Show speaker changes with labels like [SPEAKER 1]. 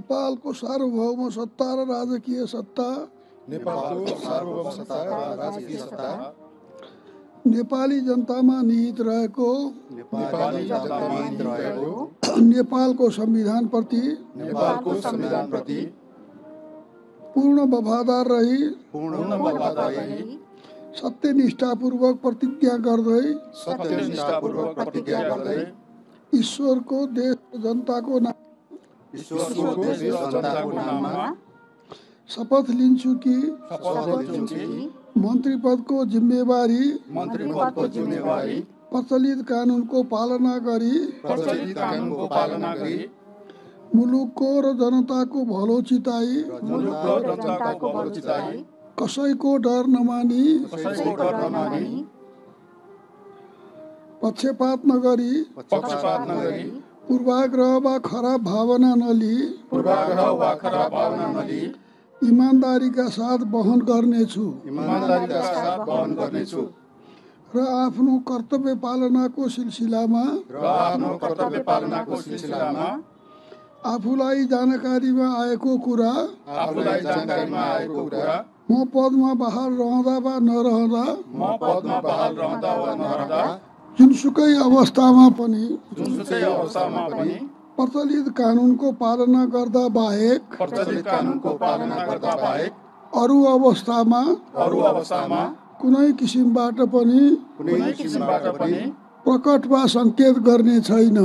[SPEAKER 1] नेपालको सार्वभौम सत्ता र राजकीय सत्ता नेपाली जनतामा निहित रहेको नेपालको संविधानप्रति पूर्ण वफादार रही सत्यनिष्ठापूर्वक प्रतिज्ञा गर्दै ईश्वरको देश जनताको नाममा शपथ लिन्छु कि मन्त्री पदको जिम्मेवारी प्रचलित कानुनको पालना गरी मुलुकको र जनताको भलो चिताई कसैको डर नमानी पक्षपात नगरी पूर्वाग्रह वा खराब भावना नलिई ईमानदारीका साथ वहन गर्नेछु र आफ्नो कर्तव्य पालनाको सिलसिलामा आफूलाई जानकारीमा आएको कुरा म पदमा बहाल रहँदा वा नरहँदा जुनसुकै अवस्थामा पनि प्रचलित कानुनको पालना गर्दा बाहेक अरू अवस्थामा कुनै किसिमबाट पनि प्रकट वा संकेत गर्ने छैन।